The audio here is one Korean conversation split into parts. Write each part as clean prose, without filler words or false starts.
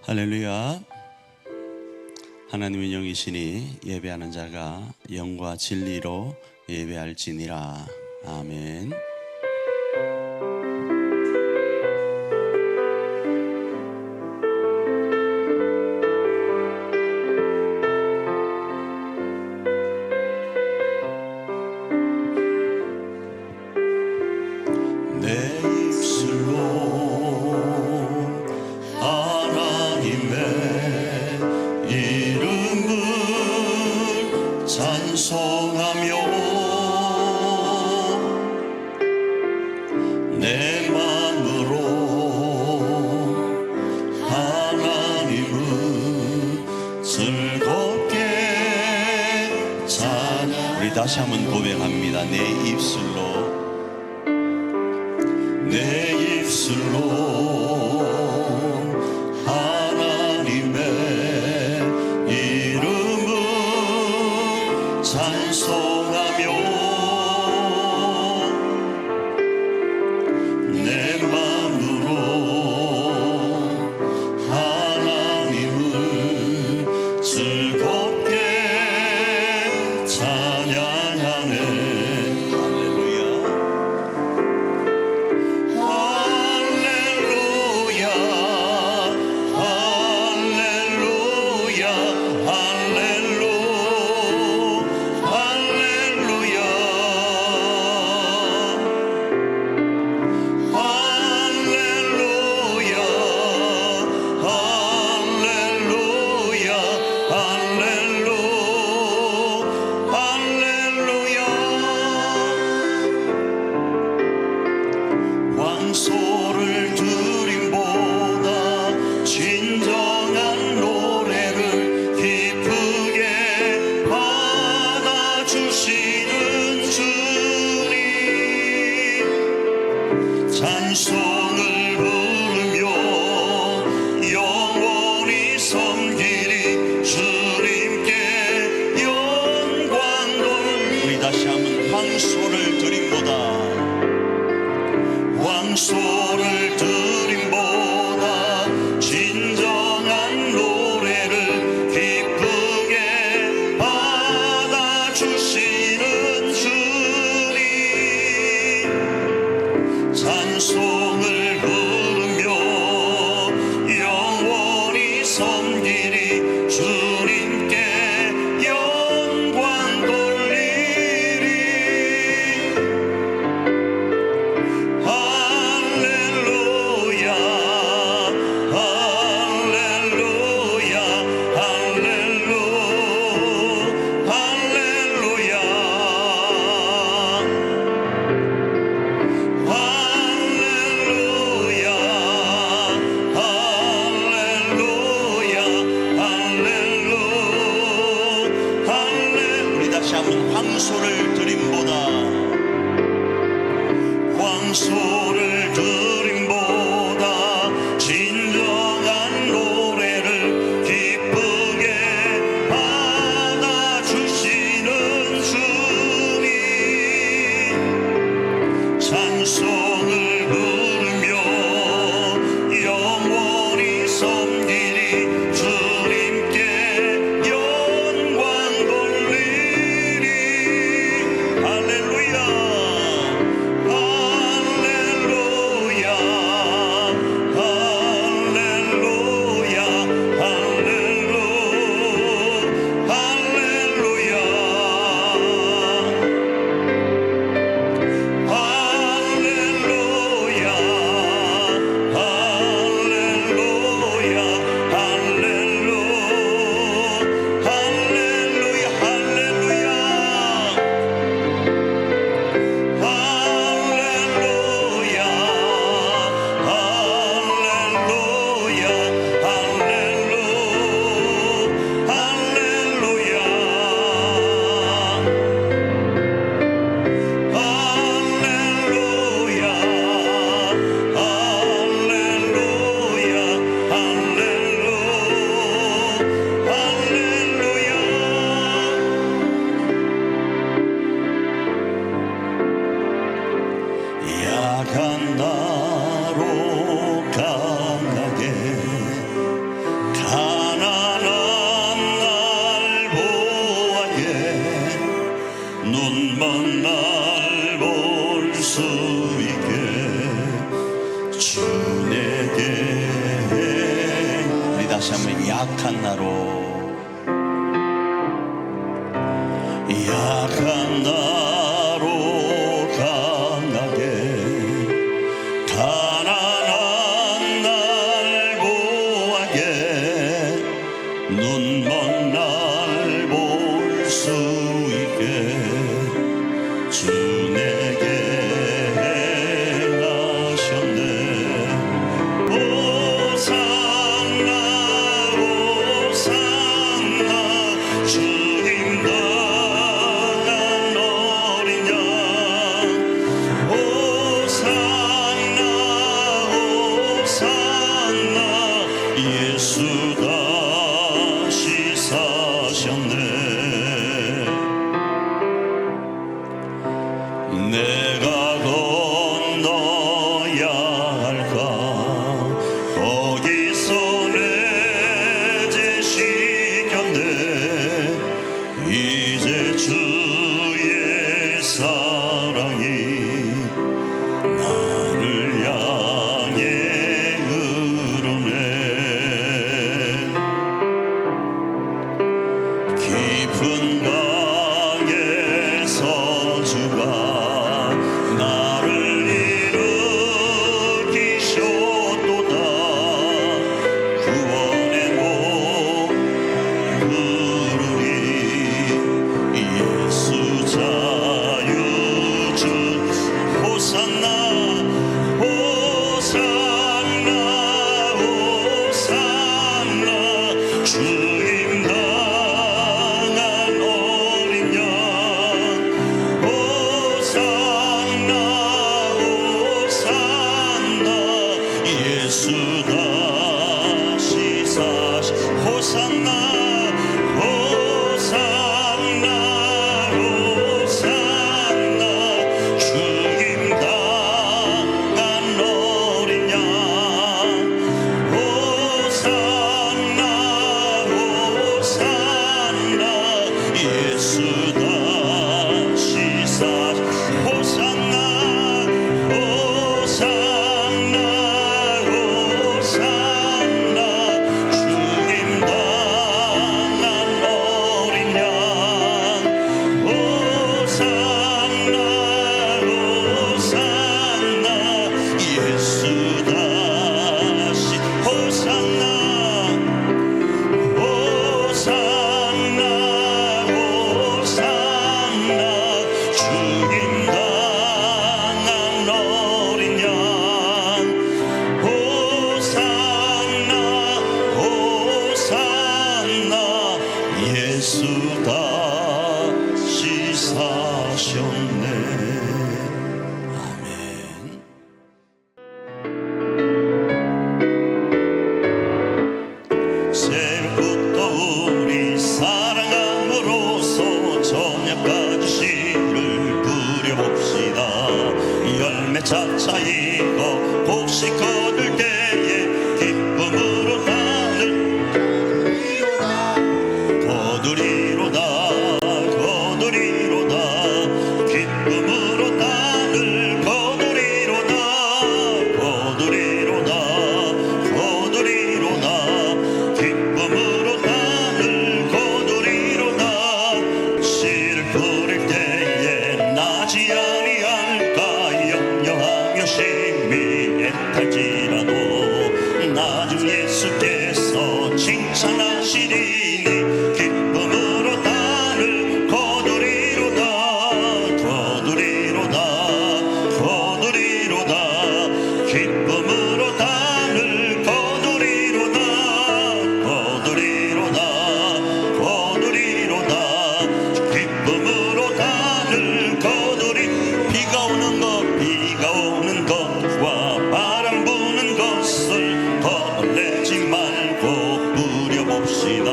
할렐루야. 하나님은 영이시니 예배하는 자가 영과 진리로 예배할지니라. 아멘. 내 입술로 찬송하며 내 마음으로 하나님을 즐겁게 찬양. 우리 다시 한번 고백합니다. 내 입술로 찬송하며 내 맘으로 하나님을 즐겁게 찬양하네. 할렐루야. 할렐루야. 다시 한번 약한 나로 약한 나로 강하게 가난한 날 보하게 눈먼 날 볼 수 있게 주 내게 행하셨네. 호산나 호산나 주님 당한 어린 양 호산나 호산나 예수 다시 사셨네. 내가 건너야 할까 거기서 내 죄 씻겼네. 이제 주의 사랑이 나를 향해 흐르네. 깊은 강에서 주가 나를 일으키셨도다. 구원의 목 부르리 예수 자유주 호산나 호산나 호산나 주님 당한 어린 양 호산나 호산나 예수 다시 사시 호산나 호산나 호산나 주님 당한 어린 양 호산나 호산나 예수 다시 사시 호산나 호산나 호산나 주님 당한 어린 양 호산나 호산나 예수 다시 호산나 호산나 호산나 주님 당한 어린 양 호산나 호산나 예수 다시 사셨네. 아멘. 새벽부터 우리 사랑함으로써 저녁까지 씨를 뿌려봅시다. 열매 차차이고 곡식 거둘 때에 기쁨으로 나를 거두리로다 거두리로다 기쁨으로 나를 거두리로다 거두리로다 거두리로다 기쁨으로 나를 거두리로다. 씨를 뿌릴 때에 나지 아니할까 염려하며 심히 애탈지라도 나중 예수께서 칭찬하시리니 기쁨으로 나를 거두리로다 거두리로다 거두리로다 기쁨으로 나를 거두리로다 거두리로다 거두리로다 기쁨으로 나를 거두리. 비가 오는 것과 바람 부는 것을 거슬리지 말고 뿌려봅시다.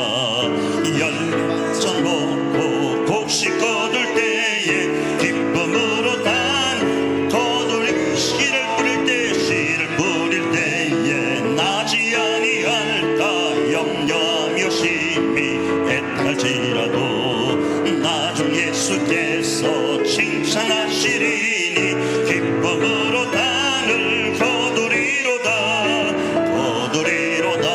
열전 놓고 곡식 거둘 때에 기쁨으로 난 거두리. 씨를 뿌릴 때에 나지 아니할까 염려하며 심히 애탈지라도 나중 예수께서 칭찬하시리니 기쁨으로 나를 거두리로다 거두리로다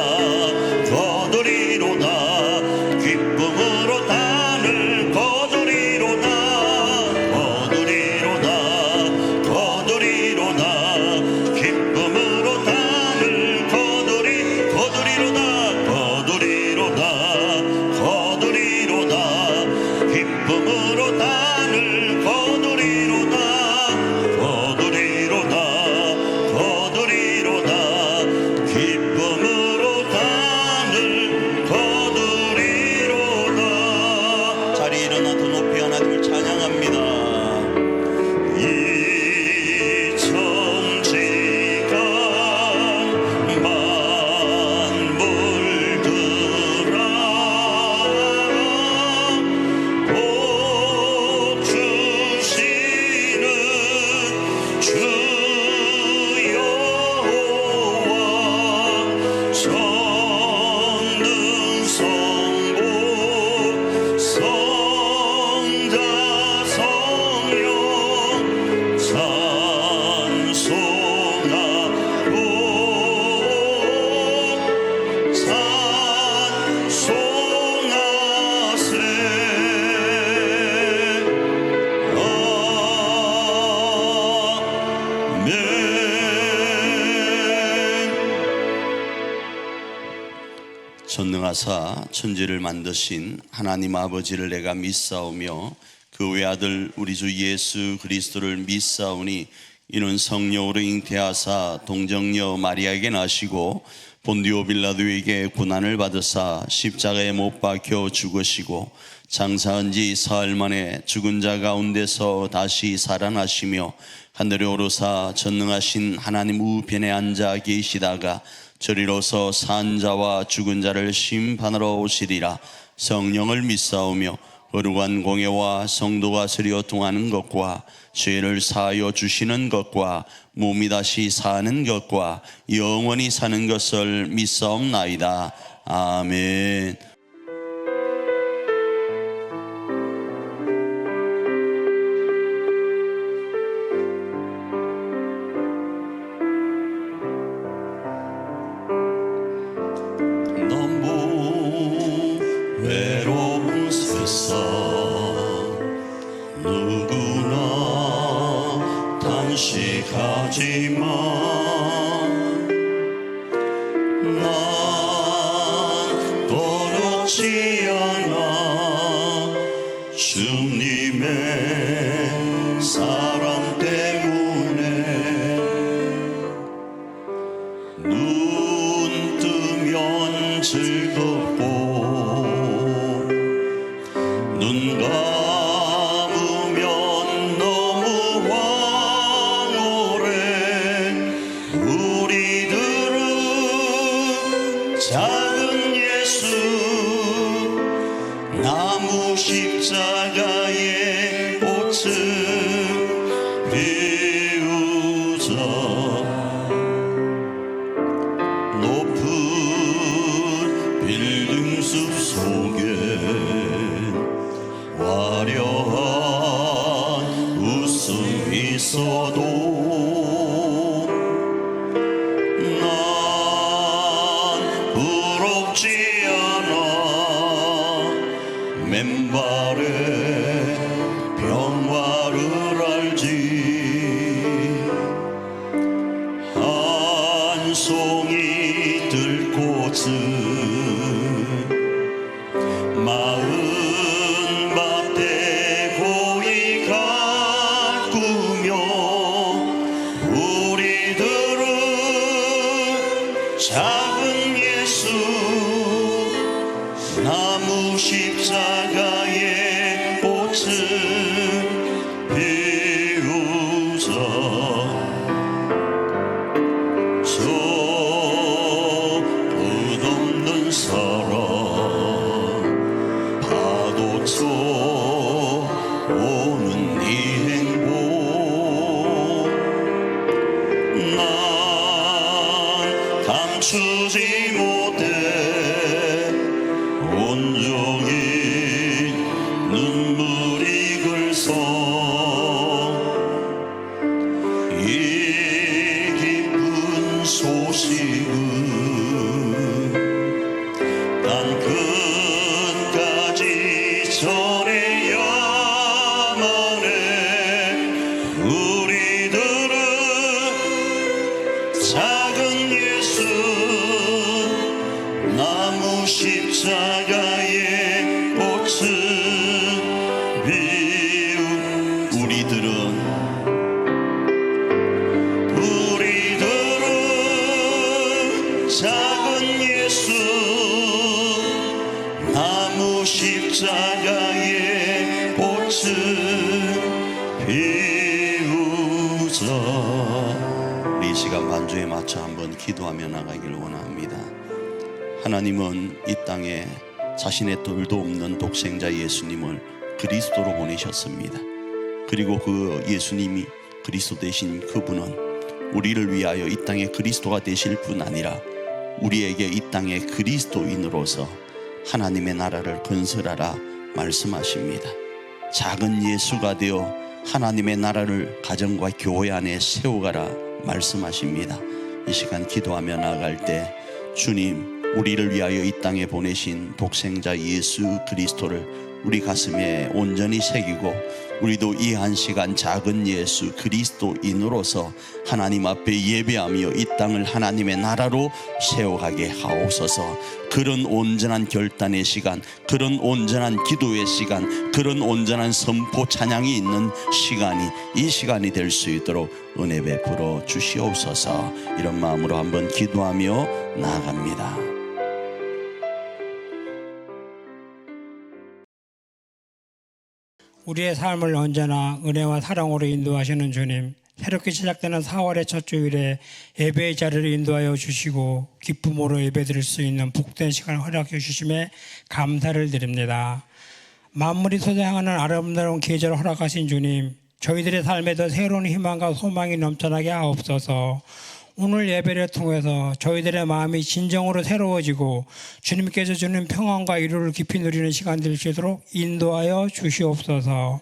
전능성부 성자 성령 찬송하고 찬송하세. 전능하사 천지를 만드신 하나님 아버지를 내가 믿사오며 그 외아들 우리 주 예수 그리스도를 믿사오니 이는 성령으로 잉태하사 동정녀 마리아에게 나시고 본디오 빌라도에게 고난을 받으사 십자가에 못 박혀 죽으시고 장사한 지 사흘 만에 죽은 자 가운데서 다시 살아나시며 하늘에 오르사 전능하신 하나님 우편에 앉아 계시다가 저리로서 산 자와 죽은 자를 심판하러 오시리라. 성령을 믿사오며 거룩한 공예와 성도가 서려 통하는 것과 죄를 사하여 주시는 것과 몸이 다시 사는 것과 영원히 사는 것을 믿사옵나이다. 아멘. 너무 외로운 세상 누구나 단식하지만 난 거룩지 않아 주님의 사랑 때문에 눈 뜨면 즐겁고 눈 감으면 너무 황홀해. 우리들은 작은 예수 나무 십자가의 꽃을 피우자. 높은 빌딩숲 속에 화려한 웃음이 있어도 난 부럽지 않아. 맨발에 평화를 알지. 한 송이 들꽃은 마흔밭에 고이 가꾸며 우리들은 작은 예수 나무 십자가의 꽃을 피우자. 저 끝없는 사랑 파도쳐 오는 이 행복 난 감추지 못해. 온종일 눈물이 글썽. 이 기쁜 소식은 난 끝까지 전해야만 해. 우리들은 작은 예수 나무 십자가의 꽃을 피우. 우리들은 작은 예수 나무 십자가의 꽃을 피우자. 우리 이 시간 반주에 맞춰 한번 기도하며 나가기를 원합니다. 하나님은 이 땅에 자신의 덜도 없는 독생자 예수님을 그리스도로 보내셨습니다. 그리고 그 예수님이 그리스도 되신 그분은 우리를 위하여 이 땅에 그리스도가 되실 뿐 아니라 우리에게 이 땅의 그리스도인으로서 하나님의 나라를 건설하라 말씀하십니다. 작은 예수가 되어 하나님의 나라를 가정과 교회 안에 세워가라 말씀하십니다. 이 시간 기도하며 나아갈 때 주님, 우리를 위하여 이 땅에 보내신 독생자 예수 그리스도를 우리 가슴에 온전히 새기고 우리도 이 한 시간 작은 예수 그리스도인으로서 하나님 앞에 예배하며 이 땅을 하나님의 나라로 세워가게 하옵소서. 그런 온전한 결단의 시간, 그런 온전한 기도의 시간, 그런 온전한 선포 찬양이 있는 시간이 이 시간이 될 수 있도록 은혜 베풀어 주시옵소서. 이런 마음으로 한번 기도하며 나아갑니다. 우리의 삶을 언제나 은혜와 사랑으로 인도하시는 주님, 새롭게 시작되는 4월의 첫 주일에 예배의 자리를 인도하여 주시고 기쁨으로 예배드릴 수 있는 복된 시간을 허락해 주심에 감사를 드립니다. 만물이 소생하는 아름다운 계절을 허락하신 주님, 저희들의 삶에도 새로운 희망과 소망이 넘쳐나게 하옵소서. 오늘 예배를 통해서 저희들의 마음이 진정으로 새로워지고 주님께서 주는 평안과 위로를 깊이 누리는 시간 될 수 있도록 인도하여 주시옵소서.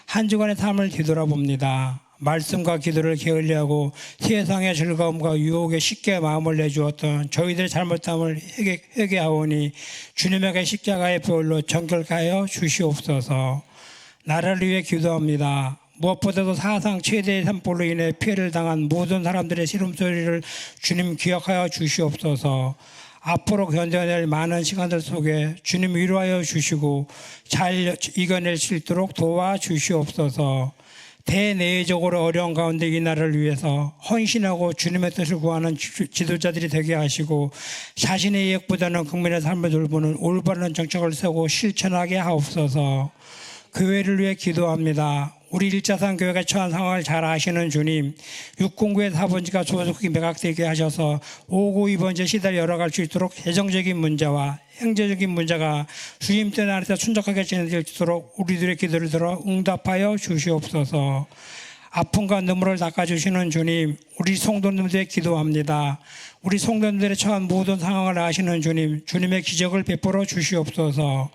한 주간의 삶을 뒤돌아봅니다. 말씀과 기도를 게을리하고 세상의 즐거움과 유혹에 쉽게 마음을 내주었던 저희들의 잘못함을 회개하오니 주님에게 십자가의 보혈로 정결케 하여 주시옵소서. 나라를 위해 기도합니다. 무엇보다도 사상 최대의 산불로 인해 피해를 당한 모든 사람들의 시름소리를 주님 기억하여 주시옵소서. 앞으로 견뎌낼 많은 시간들 속에 주님 위로하여 주시고 잘 이겨낼 수 있도록 도와주시옵소서. 대내적으로 어려운 가운데 이 나라를 위해서 헌신하고 주님의 뜻을 구하는 지도자들이 되게 하시고 자신의 이익보다는 국민의 삶을 돌보는 올바른 정책을 세우고 실천하게 하옵소서. 교회를 위해 기도합니다. 우리 일자산 교회가 처한 상황을 잘 아시는 주님, 609의 4번지가 조속히 매각되게 하셔서 592번지에 시달려 열어갈 수 있도록 재정적인 문제와 행정적인 문제가 주님 뜻 안에서 순적하게 진행될 수 있도록 우리들의 기도를 들어 응답하여 주시옵소서. 아픔과 눈물을 닦아주시는 주님, 우리 성도님들의 기도합니다. 우리 성도님들의 처한 모든 상황을 아시는 주님, 주님의 기적을 베풀어 주시옵소서.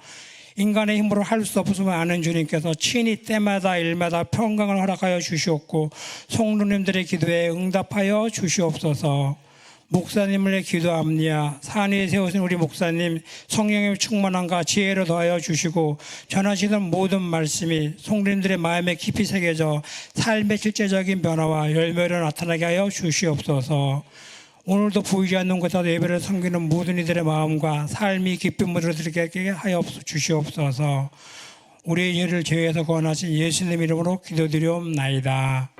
인간의 힘으로 할 수 없음을 아는 주님께서 친히 때마다 일마다 평강을 허락하여 주시옵고 성도님들의 기도에 응답하여 주시옵소서. 목사님을 기도합니다. 산 위에 세우신 우리 목사님 성령의 충만함과 지혜로 더하여 주시고 전하시는 모든 말씀이 성도님들의 마음에 깊이 새겨져 삶의 실제적인 변화와 열매를 나타나게 하여 주시옵소서. 오늘도 보이지 않는 곳에서 예배를 섬기는 모든 이들의 마음과 삶이 기쁨으로 드리게 하여 주시옵소서. 우리의 죄를 죄에서 구원하신 예수님 이름으로 기도드리옵나이다.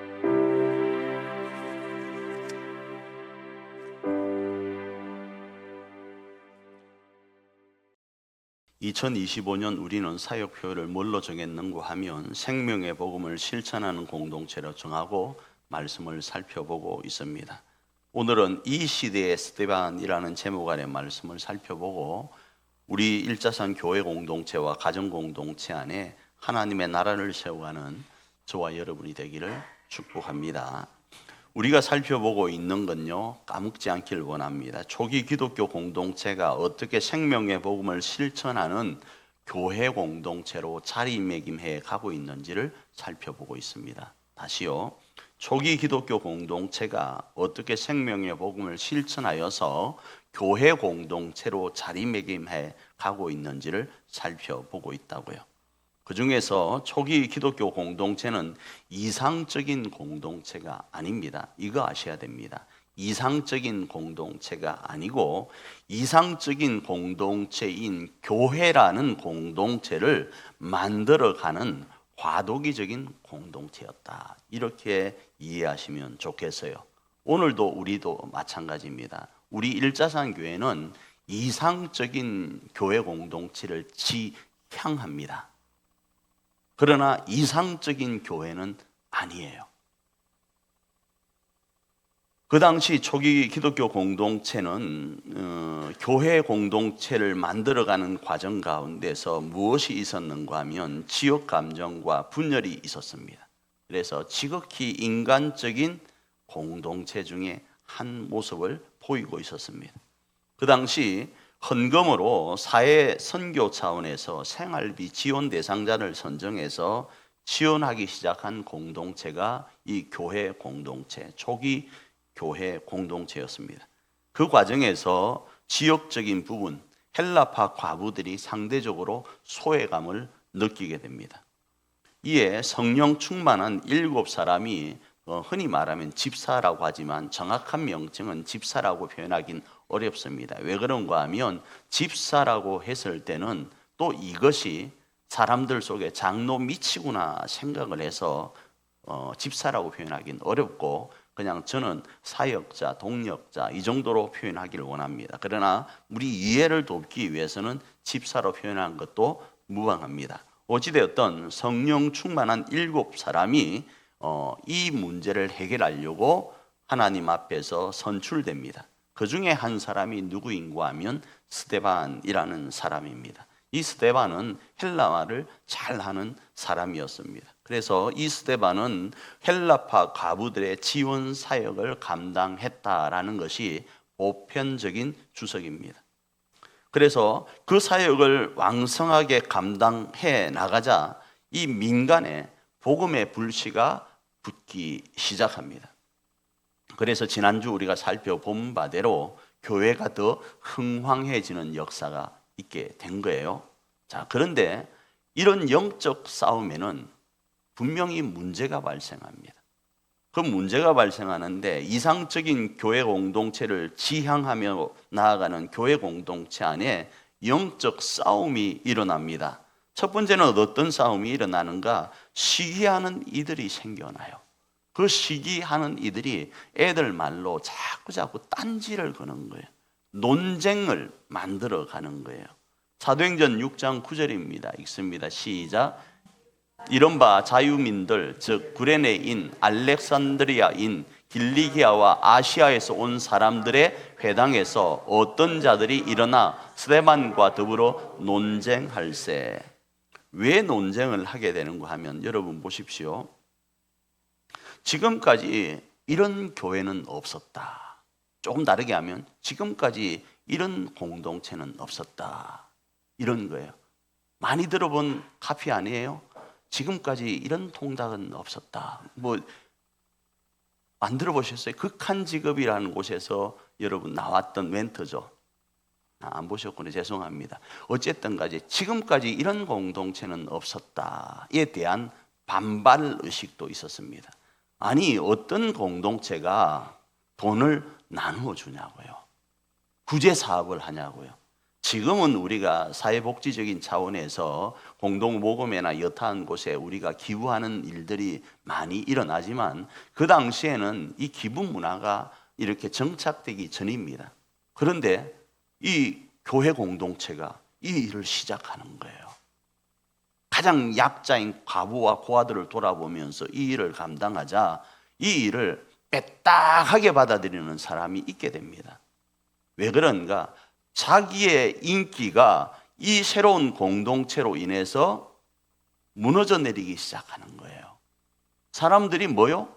2025년 우리는 사역표를 뭘로 정했는고 하면 생명의 복음을 실천하는 공동체로 정하고 말씀을 살펴보고 있습니다. 오늘은 이 시대의 스테반이라는 제목 아래 말씀을 살펴보고 우리 일자산 교회 공동체와 가정 공동체 안에 하나님의 나라를 세워가는 저와 여러분이 되기를 축복합니다. 우리가 살펴보고 있는 건요, 까먹지 않기를 원합니다. 초기 기독교 공동체가 어떻게 생명의 복음을 실천하는 교회 공동체로 자리매김해 가고 있는지를 살펴보고 있습니다. 다시요, 초기 기독교 공동체가 어떻게 생명의 복음을 실천하여서 교회 공동체로 자리매김해 가고 있는지를 살펴보고 있다고요. 그 중에서 초기 기독교 공동체는 이상적인 공동체가 아닙니다. 이거 아셔야 됩니다. 이상적인 공동체가 아니고 이상적인 공동체인 교회라는 공동체를 만들어가는 과도기적인 공동체였다. 이렇게 이해하시면 좋겠어요. 오늘도 우리도 마찬가지입니다. 우리 일자산 교회는 이상적인 교회 공동체를 지향합니다. 그러나 이상적인 교회는 아니에요. 그 당시 초기 기독교 공동체는 교회 공동체를 만들어가는 과정 가운데서 무엇이 있었는가 하면 지역 감정과 분열이 있었습니다. 그래서 지극히 인간적인 공동체 중에 한 모습을 보이고 있었습니다. 그 당시 헌금으로 사회 선교 차원에서 생활비 지원 대상자를 선정해서 지원하기 시작한 공동체가 이 교회 공동체, 초기 교회 공동체였습니다. 그 과정에서 지역적인 부분, 헬라파 과부들이 상대적으로 소외감을 느끼게 됩니다. 이에 성령 충만한 7사람이 흔히 말하면 집사라고 하지만 정확한 명칭은 집사라고 표현하긴 어렵습니다. 왜 그런가 하면 집사라고 했을 때는 또 이것이 사람들 속에 장로 미치구나 생각을 해서 집사라고 표현하긴 어렵고 그냥 저는 사역자, 동력자 이 정도로 표현하기를 원합니다. 그러나 우리 이해를 돕기 위해서는 집사로 표현하는 것도 무방합니다. 어찌되었든 성령 충만한 7사람이 이 문제를 해결하려고 하나님 앞에서 선출됩니다. 그 중에 한 사람이 누구인가 하면 스데반이라는 사람입니다. 이 스데반은 헬라말을 잘하는 사람이었습니다. 그래서 이 스데반은 헬라파 과부들의 지원 사역을 감당했다라는 것이 보편적인 주석입니다. 그래서 그 사역을 왕성하게 감당해 나가자 이 민간에 복음의 불씨가 붙기 시작합니다. 그래서 지난주 우리가 살펴본 바대로 교회가 더 흥황해지는 역사가 있게 된 거예요. 자, 그런데 이런 영적 싸움에는 분명히 문제가 발생합니다. 그 문제가 발생하는데 이상적인 교회 공동체를 지향하며 나아가는 교회 공동체 안에 영적 싸움이 일어납니다. 첫 번째는 어떤 싸움이 일어나는가? 시기하는 이들이 생겨나요. 그 시기하는 이들이 애들 말로 자꾸 딴지를 거는 거예요. 논쟁을 만들어 가는 거예요. 사도행전 6장 9절입니다. 읽습니다. 시작. 이른바 자유민들 즉 구레네인, 알렉산드리아인, 길리기아와 아시아에서 온 사람들의 회당에서 어떤 자들이 일어나 스데반과 더불어 논쟁할세. 왜 논쟁을 하게 되는가 하면 여러분 보십시오. 지금까지 이런 교회는 없었다. 조금 다르게 하면 지금까지 이런 공동체는 없었다. 이런 거예요. 많이 들어본 카피 아니에요? 지금까지 이런 통닭은 없었다. 만들어 보셨어요? 극한 직업이라는 곳에서 여러분 나왔던 멘트죠. 안 보셨군요. 죄송합니다. 어쨌든 까지 지금까지 이런 공동체는 없었다에 대한 반발 의식도 있었습니다. 아니 어떤 공동체가 돈을 나누어 주냐고요. 구제 사업을 하냐고요. 지금은 우리가 사회복지적인 차원에서 공동모금회나 여타한 곳에 우리가 기부하는 일들이 많이 일어나지만 그 당시에는 이 기부 문화가 이렇게 정착되기 전입니다. 그런데 이 교회 공동체가 이 일을 시작하는 거예요. 가장 약자인 과부와 고아들을 돌아보면서 이 일을 감당하자 이 일을 빼딱하게 받아들이는 사람이 있게 됩니다. 왜 그런가? 자기의 인기가 이 새로운 공동체로 인해서 무너져 내리기 시작하는 거예요. 사람들이 뭐요?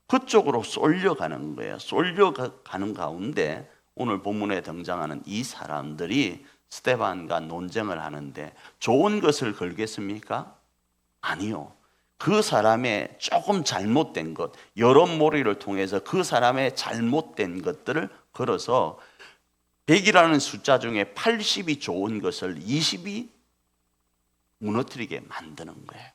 그쪽으로 쏠려가는 거예요. 쏠려가는 가운데 오늘 본문에 등장하는 이 사람들이 스데반과 논쟁을 하는데 좋은 것을 걸겠습니까? 아니요. 그 사람의 조금 잘못된 것, 여론몰이를 통해서 그 사람의 잘못된 것들을 걸어서 100이라는 숫자 중에 80이 좋은 것을 20이 무너뜨리게 만드는 거예요.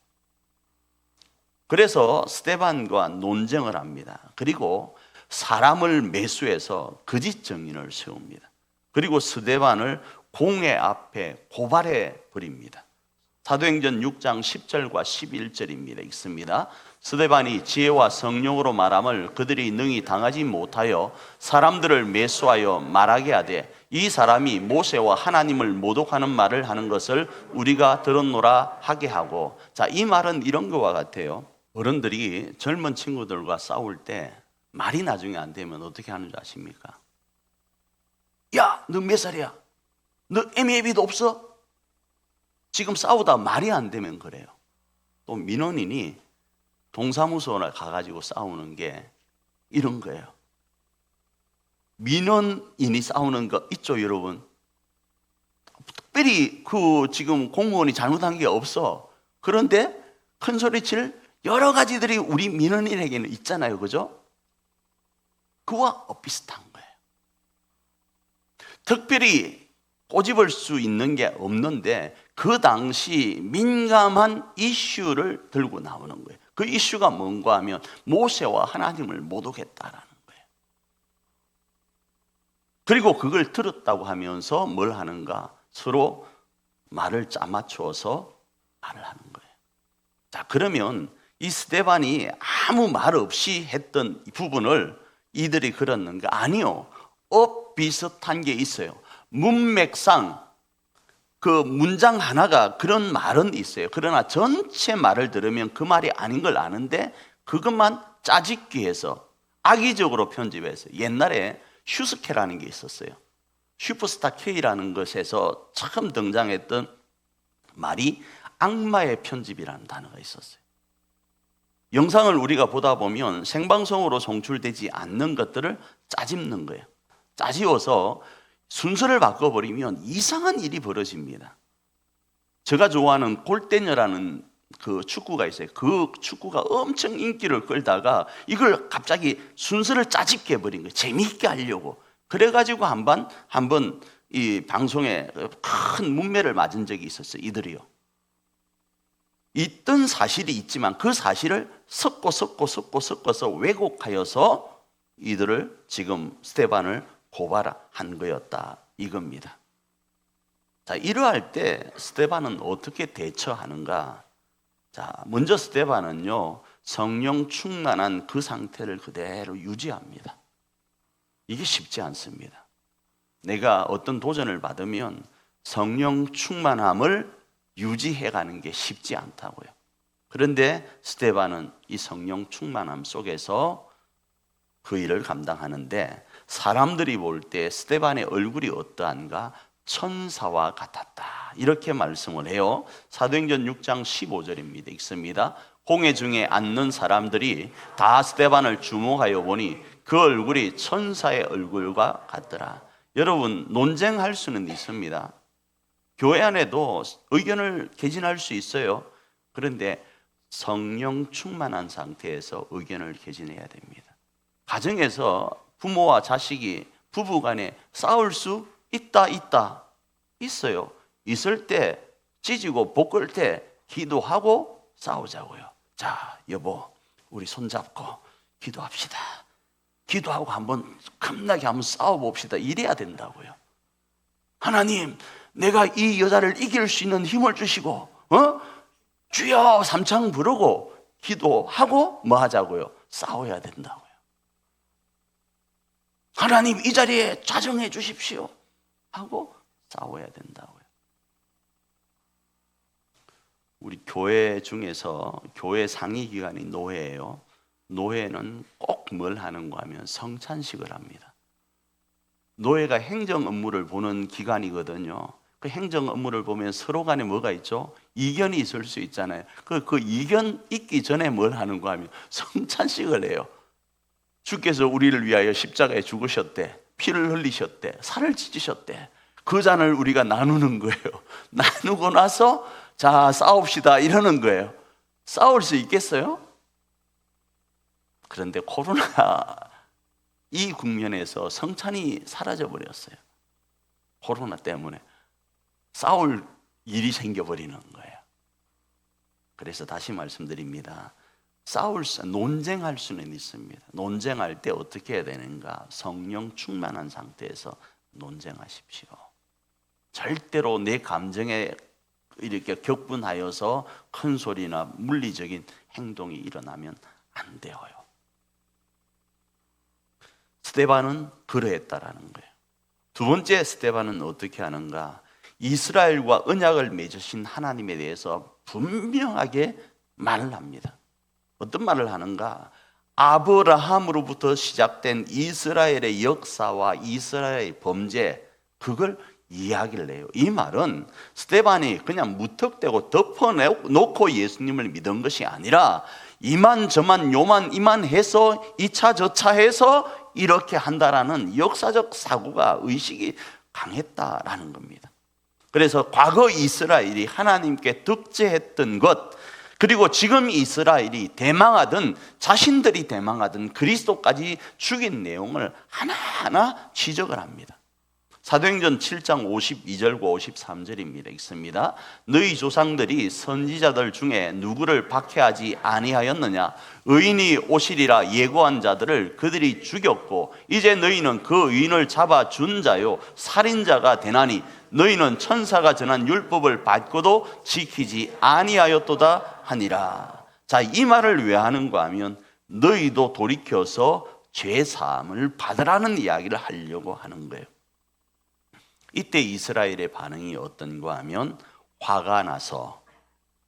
그래서 스데반과 논쟁을 합니다. 그리고 사람을 매수해서 거짓 증인을 세웁니다. 그리고 스데반을 공회 앞에 고발해 버립니다. 사도행전 6장 10절과 11절입니다. 읽습니다. 스데반이 지혜와 성령으로 말함을 그들이 능히 당하지 못하여 사람들을 매수하여 말하게 하되 이 사람이 모세와 하나님을 모독하는 말을 하는 것을 우리가 들었노라 하게 하고. 자, 이 말은 이런 것과 같아요. 어른들이 젊은 친구들과 싸울 때 말이 나중에 안 되면 어떻게 하는 줄 아십니까? 야, 너 몇 살이야? 너 애미애비도 없어? 지금 싸우다 말이 안 되면 그래요. 또 민원인이 동사무소에 가가지고 싸우는 게 이런 거예요. 민원인이 싸우는 거 있죠, 여러분? 특별히 지금 공무원이 잘못한 게 없어. 그런데 큰 소리칠 여러 가지들이 우리 민원인에게는 있잖아요, 그죠? 그와 비슷한 거예요. 특별히 꼬집을 수 있는 게 없는데 그 당시 민감한 이슈를 들고 나오는 거예요. 그 이슈가 뭔가 하면 모세와 하나님을 못 오겠다라는 거예요. 그리고 그걸 들었다고 하면서 뭘 하는가? 서로 말을 짜맞추어서 말을 하는 거예요. 자, 그러면 이 스데반이 아무 말 없이 했던 이 부분을 이들이 그렸는가? 아니요. 비슷한 게 있어요. 문맥상 그 문장 하나가 그런 말은 있어요. 그러나 전체 말을 들으면 그 말이 아닌 걸 아는데 그것만 짜집기 위해서 악의적으로 편집해서 옛날에 슈스케라는 게 있었어요. 슈퍼스타 K라는 것에서 처음 등장했던 말이 악마의 편집이라는 단어가 있었어요. 영상을 우리가 보다 보면 생방송으로 송출되지 않는 것들을 짜집는 거예요. 짜집어서 순서를 바꿔버리면 이상한 일이 벌어집니다. 제가 좋아하는 골대녀라는 그 축구가 있어요. 그 축구가 엄청 인기를 끌다가 이걸 갑자기 순서를 짜집게 해버린 거예요. 재미있게 하려고. 그래가지고 한 번 이 방송에 큰 문매를 맞은 적이 있었어요. 이들이요. 있던 사실이 있지만 그 사실을 섞어서 왜곡하여서 이들을 지금 스데반을 고발한 거였다 이겁니다. 자, 이러할 때 스데반은 어떻게 대처하는가? 자, 먼저 스데반은요 성령 충만한 그 상태를 그대로 유지합니다. 이게 쉽지 않습니다. 내가 어떤 도전을 받으면 성령 충만함을 유지해가는 게 쉽지 않다고요. 그런데 스데반은 이 성령 충만함 속에서 그 일을 감당하는데 사람들이 볼 때 스데반의 얼굴이 어떠한가? 천사와 같았다 이렇게 말씀을 해요. 사도행전 6장 15절입니다. 읽습니다. 공회 중에 앉는 사람들이 다 스데반을 주목하여 보니 그 얼굴이 천사의 얼굴과 같더라. 여러분, 논쟁할 수는 있습니다. 교회 안에도 의견을 개진할 수 있어요. 그런데 성령 충만한 상태에서 의견을 개진해야 됩니다. 가정에서 부모와 자식이 부부간에 싸울 수 있어요. 있을 때 찢고 볶을 때 기도하고 싸우자고요. 자, 여보, 우리 손잡고 기도합시다. 기도하고 한번 겁나게 한번 싸워봅시다. 이래야 된다고요. 하나님, 내가 이 여자를 이길 수 있는 힘을 주시고 주여 삼창 부르고 기도하고 뭐 하자고요? 싸워야 된다고요. 하나님, 이 자리에 자정해 주십시오 하고 싸워야 된다고요. 우리 교회 중에서 교회 상위기관이 노회예요. 노회는 꼭 뭘 하는가 하면 성찬식을 합니다. 노회가 행정 업무를 보는 기관이거든요. 그 행정 업무를 보면 서로 간에 뭐가 있죠? 이견이 있을 수 있잖아요. 그 이견 있기 전에 뭘 하는가 하면 성찬식을 해요. 주께서 우리를 위하여 십자가에 죽으셨대. 피를 흘리셨대. 살을 찢으셨대. 그 잔을 우리가 나누는 거예요. 나누고 나서 자, 싸웁시다 이러는 거예요. 싸울 수 있겠어요? 그런데 코로나 이 국면에서 성찬이 사라져 버렸어요. 코로나 때문에 싸울 일이 생겨버리는 거예요. 그래서 다시 말씀드립니다. 논쟁할 수는 있습니다. 논쟁할 때 어떻게 해야 되는가? 성령 충만한 상태에서 논쟁하십시오. 절대로 내 감정에 이렇게 격분하여서 큰 소리나 물리적인 행동이 일어나면 안 돼요. 스데반은 그러했다라는 거예요. 두 번째, 스데반은 어떻게 하는가? 이스라엘과 언약을 맺으신 하나님에 대해서 분명하게 말을 합니다. 어떤 말을 하는가? 아브라함으로부터 시작된 이스라엘의 역사와 이스라엘의 범죄, 그걸 이야기를 해요. 이 말은 스데반이 그냥 무턱대고 덮어놓고 예수님을 믿은 것이 아니라 이만 저만 요만 이만 해서 이차 저차 해서 이렇게 한다라는 역사적 사고가 의식이 강했다라는 겁니다. 그래서 과거 이스라엘이 하나님께 득죄했던 것, 그리고 지금 이스라엘이 대망하든 자신들이 대망하든 그리스도까지 죽인 내용을 하나하나 지적을 합니다. 사도행전 7장 52절과 53절입니다. 읽습니다. 너희 조상들이 선지자들 중에 누구를 박해하지 아니하였느냐? 의인이 오시리라 예고한 자들을 그들이 죽였고 이제 너희는 그 의인을 잡아준 자요 살인자가 되나니 너희는 천사가 전한 율법을 받고도 지키지 아니하였도다 하니라. 자, 이 말을 왜 하는가 하면 너희도 돌이켜서 죄사함을 받으라는 이야기를 하려고 하는 거예요. 이때 이스라엘의 반응이 어떤가 하면 화가 나서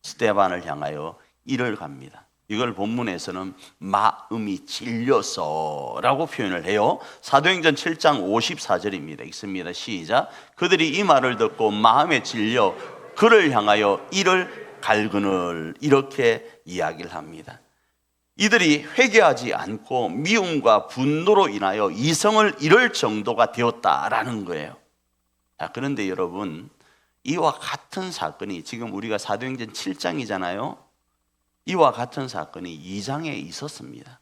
스데반을 향하여 이를 갑니다. 이걸 본문에서는 마음이 찔려서 라고 표현을 해요. 사도행전 7장 54절입니다. 읽습니다. 시작. 그들이 이 말을 듣고 마음에 찔려 그를 향하여 이를 갈그늘 이렇게 이야기를 합니다. 이들이 회개하지 않고 미움과 분노로 인하여 이성을 잃을 정도가 되었다라는 거예요. 자, 그런데 여러분, 이와 같은 사건이 지금 우리가 사도행전 7장이잖아요. 이와 같은 사건이 2장에 있었습니다.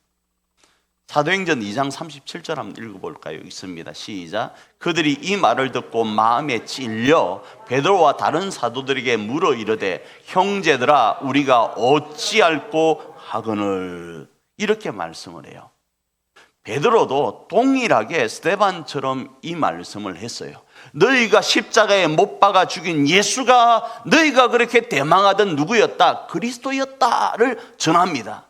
사도행전 2장 37절 한번 읽어볼까요? 있습니다. 시작. 그들이 이 말을 듣고 마음에 찔려 베드로와 다른 사도들에게 물어 이르되 형제들아 우리가 어찌할꼬 하거늘 이렇게 말씀을 해요. 베드로도 동일하게 스데반처럼 이 말씀을 했어요. 너희가 십자가에 못 박아 죽인 예수가 너희가 그렇게 대망하던 누구였다? 그리스도였다를 전합니다.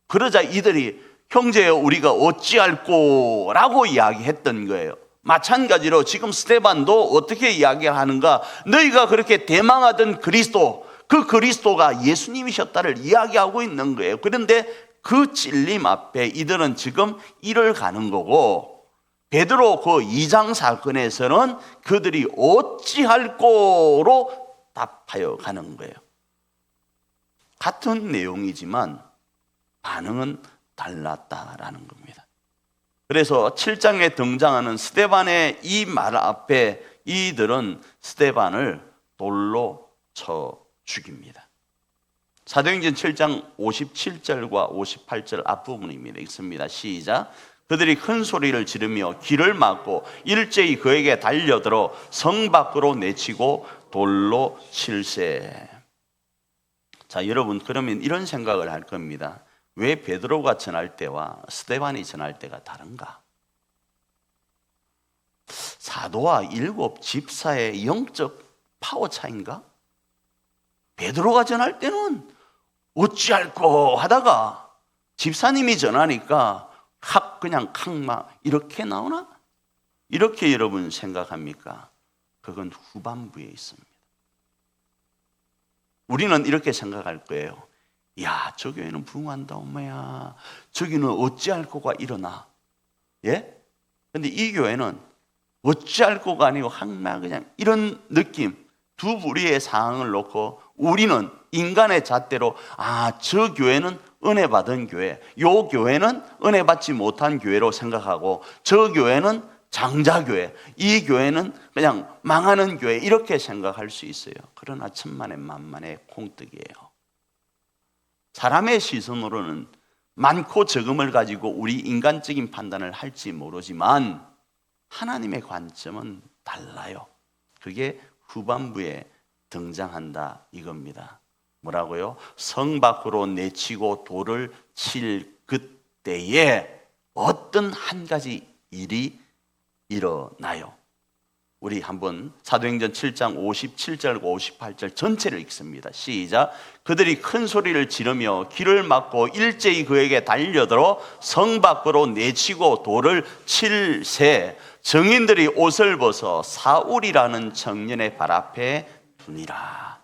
그러자 이들이 형제여 우리가 어찌할꼬 라고 이야기했던 거예요. 마찬가지로 지금 스데반도 어떻게 이야기하는가? 너희가 그렇게 대망하던 그리스도, 그 그리스도가 예수님이셨다를 이야기하고 있는 거예요. 그런데 그 찔림 앞에 이들은 지금 이를 가는 거고, 베드로 그 2장 사건에서는 그들이 어찌할꼬로 답하여 가는 거예요. 같은 내용이지만 반응은 달랐다라는 겁니다. 그래서 7장에 등장하는 스데반의 이 말 앞에 이들은 스데반을 돌로 쳐 죽입니다. 사도행전 7장 57절과 58절 앞부분입니다. 읽습니다. 시작. 그들이 큰 소리를 지르며 길을 막고 일제히 그에게 달려들어 성 밖으로 내치고 돌로 칠세. 자, 여러분, 그러면 이런 생각을 할 겁니다. 왜 베드로가 전할 때와 스데반이 전할 때가 다른가? 사도와 7 집사의 영적 파워 차인가? 베드로가 전할 때는 어찌할꼬 하다가 집사님이 전하니까 그냥 칵마 이렇게 나오나? 이렇게 여러분 생각합니까? 그건 후반부에 있습니다. 우리는 이렇게 생각할 거예요. 야, 저 교회는 부흥한다 엄마야. 저기는 어찌할꼬가 일어나. 예? 근데 이 교회는 어찌할꼬가 아니고 항마 그냥 이런 느낌. 두 부류의 상황을 놓고 우리는 인간의 잣대로 저 교회는 은혜 받은 교회, 요 교회는 은혜 받지 못한 교회로 생각하고 저 교회는 장자교회, 이 교회는 그냥 망하는 교회 이렇게 생각할 수 있어요. 그러나 천만의 만만의 공떡이에요. 사람의 시선으로는 많고 적음을 가지고 우리 인간적인 판단을 할지 모르지만 하나님의 관점은 달라요. 그게 후반부에 등장한다 이겁니다. 뭐라고요? 성 밖으로 내치고 돌을 칠 그때에 어떤 한 가지 일이 일어나요. 우리 한번 사도행전 7장 57절과 58절 전체를 읽습니다. 시작. 그들이 큰 소리를 지르며 길을 막고 일제히 그에게 달려들어 성 밖으로 내치고 돌을 칠세 정인들이 옷을 벗어 사울이라는 청년의 발 앞에 두니라.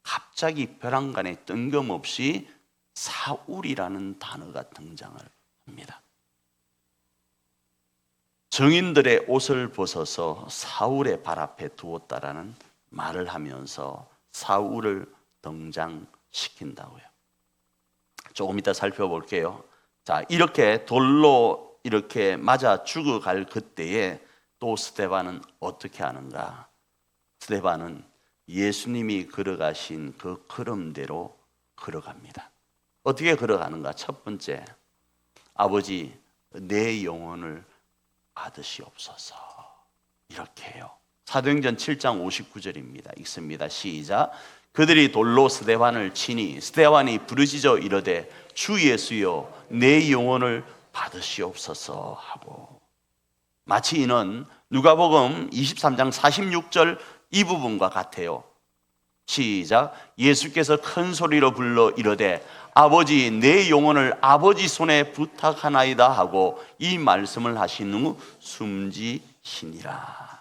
갑자기 벼랑간에 뜬금없이 사울이라는 단어가 등장을 합니다. 정인들의 옷을 벗어서 사울의 발 앞에 두었다라는 말을 하면서 사울을 등장시킨다고요. 조금 이따 살펴볼게요. 자, 이렇게 돌로 이렇게 맞아 죽어갈 그때에 또 스데반은 어떻게 하는가? 스데반은 예수님이 걸어가신 그 걸음대로 걸어갑니다. 어떻게 걸어가는가? 첫 번째, 아버지 내 영혼을 받으시옵소서. 이렇게 해요. 사도행전 7장 59절입니다. 읽습니다. 시작. 그들이 돌로 스데반을 치니 스데반이 부르짖어 이르되 주 예수여 내 영혼을 받으시옵소서 하고, 마치 이는 누가복음 23장 46절 이 부분과 같아요. 시작. 예수께서 큰 소리로 불러 이르되 아버지 내 영혼을 아버지 손에 부탁하나이다 하고 이 말씀을 하신 후 숨지시니라.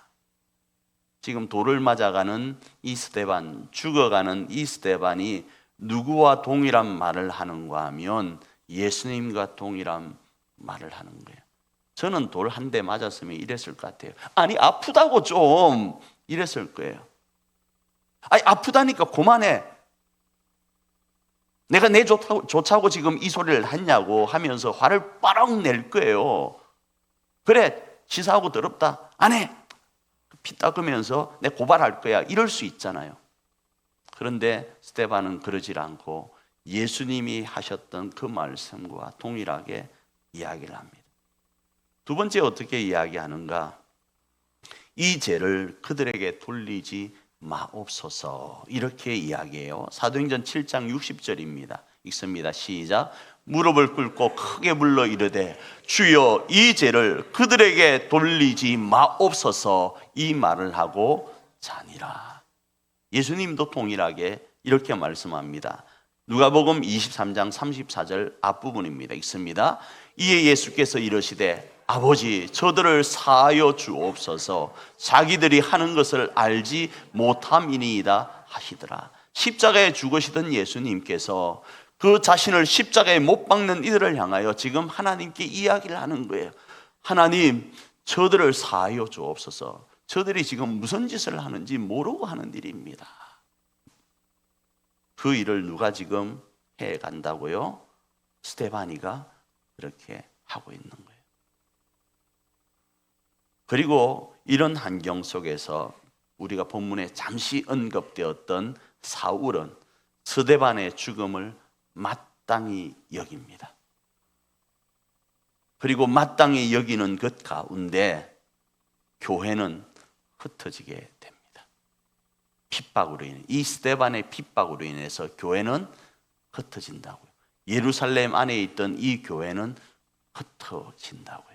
지금 돌을 맞아가는 이 스데반, 죽어가는 이 스데반이 누구와 동일한 말을 하는가 하면 예수님과 동일한 말을 하는 거예요. 저는 돌 한 대 맞았으면 이랬을 것 같아요. 아니 아프다고 좀 이랬을 거예요. 아니 아프다니까 그만해. 내가 내 좋다고 지금 이 소리를 했냐고 하면서 화를 빠럭 낼 거예요. 그래 치사하고 더럽다 안 해. 피 닦으면서 내 고발할 거야 이럴 수 있잖아요. 그런데 스데반은 그러질 않고 예수님이 하셨던 그 말씀과 동일하게 이야기를 합니다. 두 번째 어떻게 이야기하는가? 이 죄를 그들에게 돌리지 마옵소서 이렇게 이야기해요. 사도행전 7장 60절입니다. 읽습니다. 시작. 무릎을 꿇고 크게 불러 이르되 주여 이 죄를 그들에게 돌리지 마옵소서 이 말을 하고 자니라. 예수님도 동일하게 이렇게 말씀합니다. 누가복음 23장 34절 앞부분입니다. 읽습니다. 이에 예수께서 이르시되 아버지 저들을 사하여 주옵소서 자기들이 하는 것을 알지 못함이니이다 하시더라. 십자가에 죽으시던 예수님께서 그 자신을 십자가에 못 박는 이들을 향하여 지금 하나님께 이야기를 하는 거예요. 하나님 저들을 사하여 주옵소서. 저들이 지금 무슨 짓을 하는지 모르고 하는 일입니다. 그 일을 누가 지금 해간다고요? 스데반이가 그렇게 하고 있는 거예요. 그리고 이런 환경 속에서 우리가 본문에 잠시 언급되었던 사울은 스데반의 죽음을 마땅히 여깁니다. 그리고 마땅히 여기는 것 가운데 교회는 흩어지게 됩니다. 핍박으로 인해, 이 스데반의 핍박으로 인해서 교회는 흩어진다고요. 예루살렘 안에 있던 이 교회는 흩어진다고요.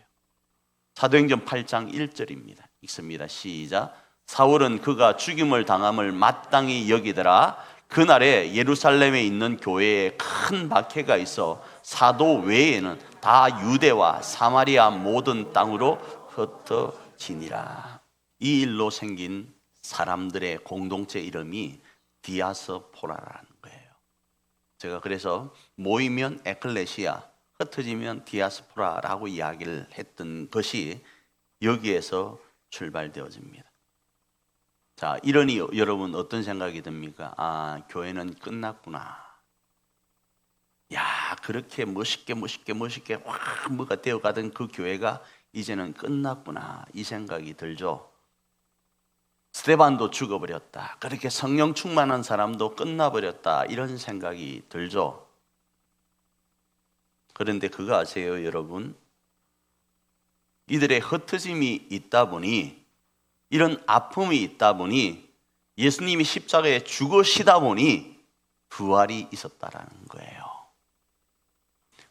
사도행전 8장 1절입니다. 읽습니다. 시작. 사울은 그가 죽임을 당함을 마땅히 여기더라. 그날에 예루살렘에 있는 교회에 큰 박해가 있어 사도 외에는 다 유대와 사마리아 모든 땅으로 흩어지니라. 이 일로 생긴 사람들의 공동체 이름이 디아스포라라는 거예요. 제가 그래서 모이면 에클레시아, 흩어지면 디아스포라라고 이야기를 했던 것이 여기에서 출발되어집니다. 자, 이러니 여러분 어떤 생각이 듭니까? 아, 교회는 끝났구나. 야, 그렇게 멋있게 확 뭐가 되어가던 그 교회가 이제는 끝났구나. 이 생각이 들죠. 스데반도 죽어버렸다. 그렇게 성령 충만한 사람도 끝나버렸다. 이런 생각이 들죠. 그런데 그거 아세요, 여러분? 이들의 흩어짐이 있다 보니, 이런 아픔이 있다 보니, 예수님이 십자가에 죽으시다 보니 부활이 있었다라는 거예요.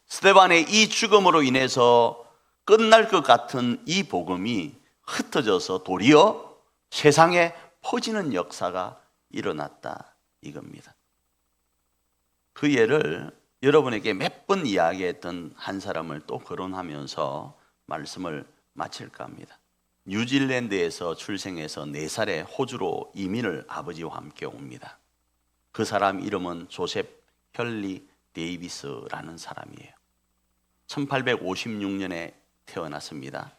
스데반의 이 죽음으로 인해서 끝날 것 같은 이 복음이 흩어져서 도리어 세상에 퍼지는 역사가 일어났다 이겁니다. 그 예를 여러분에게 몇 번 이야기했던 한 사람을 또 거론하면서 말씀을 마칠까 합니다. 뉴질랜드에서 출생해서 4살에 호주로 이민을 아버지와 함께 옵니다. 그 사람 이름은 조셉 혈리 데이비스라는 사람이에요. 1856년에 태어났습니다.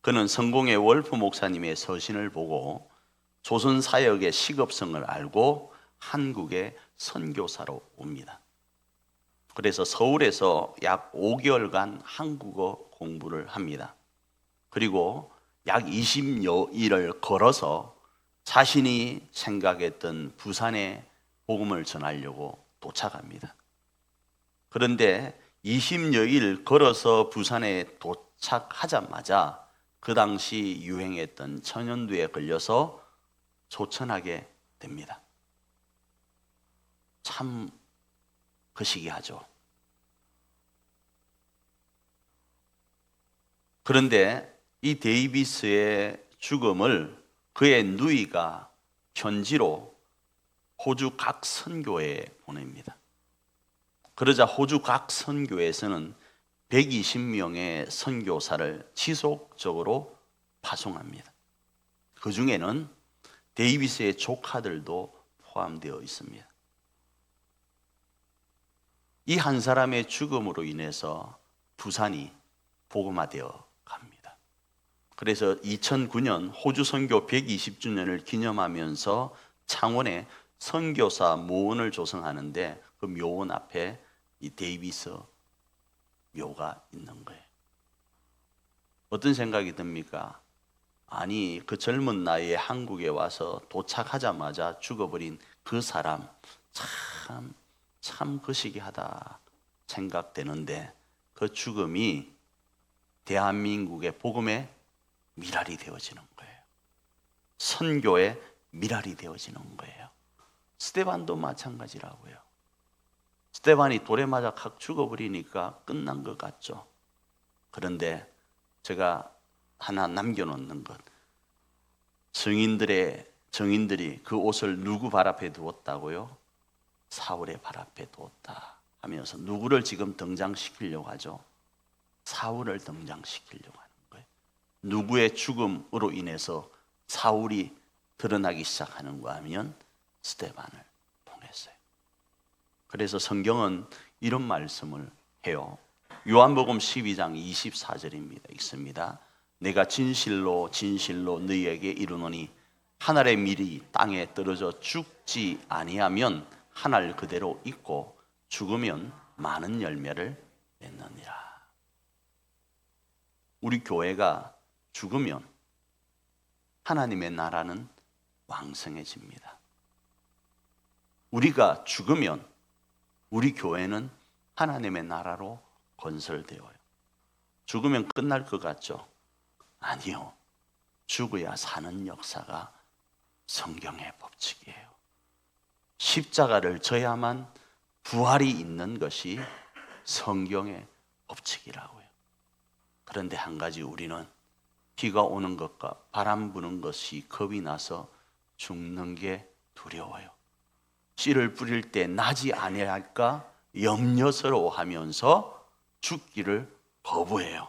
그는 성공의 월프 목사님의 서신을 보고 조선 사역의 시급성을 알고 한국에 선교사로 옵니다. 그래서 서울에서 약 5개월간 한국어 공부를 합니다. 그리고 약 20여일을 걸어서 자신이 생각했던 부산에 복음을 전하려고 도착합니다. 그런데 20여일 걸어서 부산에 도착하자마자 그 당시 유행했던 천연두에 걸려서 조천하게 됩니다. 참 거시기하죠. 그런데 이 데이비스의 죽음을 그의 누이가 편지로 호주 각 선교회에 보냅니다. 그러자 호주 각 선교회에서는 120명의 선교사를 지속적으로 파송합니다. 그 중에는 데이비스의 조카들도 포함되어 있습니다. 이 한 사람의 죽음으로 인해서 부산이 복음화되어 갑니다. 그래서 2009년 호주 선교 120주년을 기념하면서 창원에 선교사 모원을 조성하는데 그 묘원 앞에 이 데이비스 묘가 있는 거예요. 어떤 생각이 듭니까? 아니, 그 젊은 나이에 한국에 와서 도착하자마자 죽어버린 그 사람 참 거시기하다 생각되는데 그 죽음이 대한민국의 복음의 미랄이 되어지는 거예요. 선교의 미랄이 되어지는 거예요. 스데반도 마찬가지라고요. 스데반이 돌에 맞아 확 죽어버리니까 끝난 것 같죠. 그런데 제가 하나 남겨놓는 것, 정인들이 그 옷을 누구 발 앞에 두었다고요? 사울의 발 앞에 두었다 하면서 누구를 지금 등장시키려고 하죠? 사울을 등장시키려고 하는 거예요. 누구의 죽음으로 인해서 사울이 드러나기 시작하는가 하면 스데반을 통했어요. 그래서 성경은 이런 말씀을 해요. 요한복음 12장 24절입니다. 읽습니다. 내가 진실로 진실로 너희에게 이르노니 한 알의 밀이 땅에 떨어져 죽지 아니하면 한 알 그대로 있고 죽으면 많은 열매를 맺느니라. 우리 교회가 죽으면 하나님의 나라는 왕성해집니다. 우리가 죽으면 우리 교회는 하나님의 나라로 건설되어요. 죽으면 끝날 것 같죠? 아니요. 죽어야 사는 역사가 성경의 법칙이에요. 십자가를 져야만 부활이 있는 것이 성경의 법칙이라고요. 그런데 한 가지 우리는 비가 오는 것과 바람 부는 것이 겁이 나서 죽는 게 두려워요. 씨를 뿌릴 때 나지 아니할까 염려스러워하면서 죽기를 거부해요.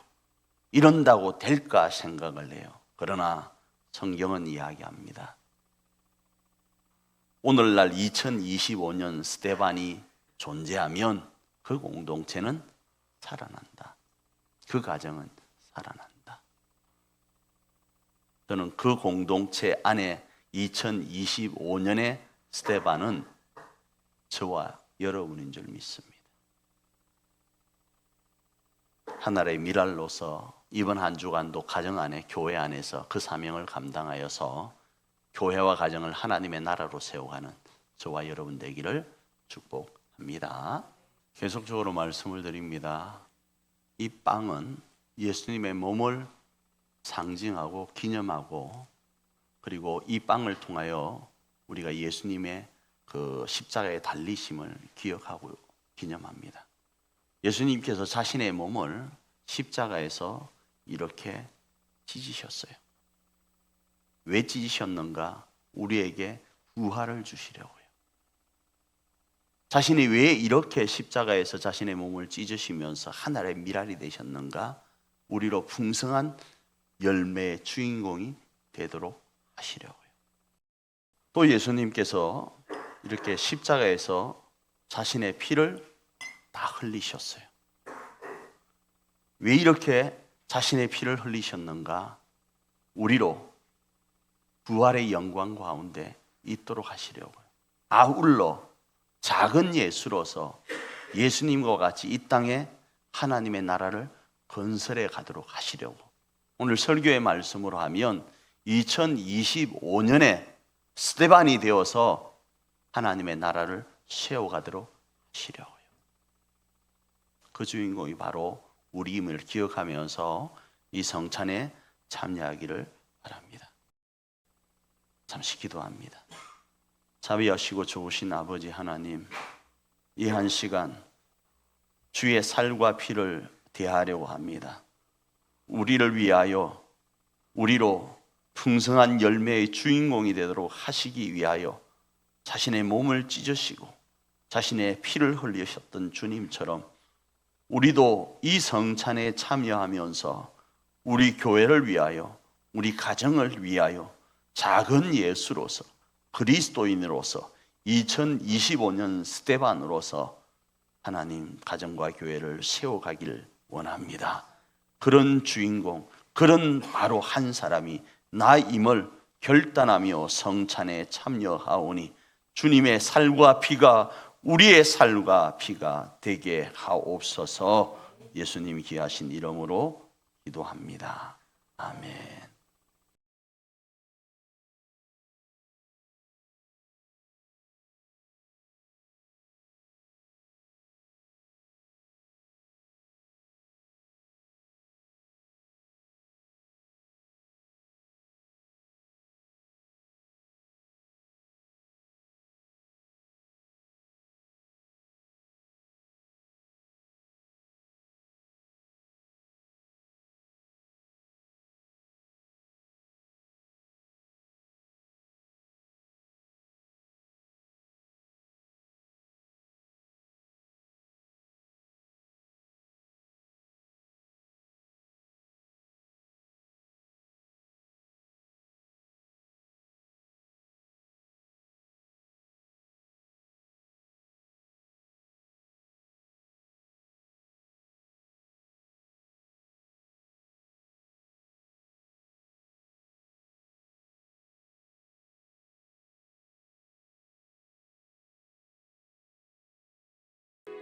이런다고 될까 생각을 해요. 그러나 성경은 이야기합니다. 오늘날 2025년 스데반이 존재하면 그 공동체는 살아난다. 그 가정은 살아난다. 저는 그 공동체 안에 2025년의 스데반은 저와 여러분인 줄 믿습니다. 하나의 미랄로서 이번 한 주간도 가정 안에 교회 안에서 그 사명을 감당하여서 교회와 가정을 하나님의 나라로 세워가는 저와 여러분 되기를 축복합니다. 계속적으로 말씀을 드립니다. 이 빵은 예수님의 몸을 상징하고 기념하고 그리고 이 빵을 통하여 우리가 예수님의 그 십자가의 달리심을 기억하고 기념합니다. 예수님께서 자신의 몸을 십자가에서 이렇게 찢으셨어요. 왜 찢으셨는가? 우리에게 부활을 주시려고요. 자신이 왜 이렇게 십자가에서 자신의 몸을 찢으시면서 하늘의 미랄이 되셨는가? 우리로 풍성한 열매의 주인공이 되도록 하시려고요. 또 예수님께서 이렇게 십자가에서 자신의 피를 다 흘리셨어요. 왜 이렇게 자신의 피를 흘리셨는가? 우리로 부활의 영광 가운데 있도록 하시려고요. 아울러 작은 예수로서 예수님과 같이 이 땅에 하나님의 나라를 건설해 가도록 하시려고 오늘 설교의 말씀으로 하면 2025년에 스데반이 되어서 하나님의 나라를 세워가도록 하시려고요. 그 주인공이 바로 우리임을 기억하면서 이 성찬에 참여하기를 바랍니다. 잠시 기도합니다. 자비하시고 좋으신 아버지 하나님, 이 한 시간 주의 살과 피를 대하려고 합니다. 우리를 위하여 우리로 풍성한 열매의 주인공이 되도록 하시기 위하여 자신의 몸을 찢으시고 자신의 피를 흘리셨던 주님처럼 우리도 이 성찬에 참여하면서 우리 교회를 위하여 우리 가정을 위하여 작은 예수로서 그리스도인으로서 2025년 스데반으로서 하나님 가정과 교회를 세워가길 원합니다. 그런 주인공, 그런 바로 한 사람이 나임을 결단하며 성찬에 참여하오니 주님의 살과 피가 우리의 살과 피가 되게 하옵소서. 예수님이 귀하신 이름으로 기도합니다. 아멘.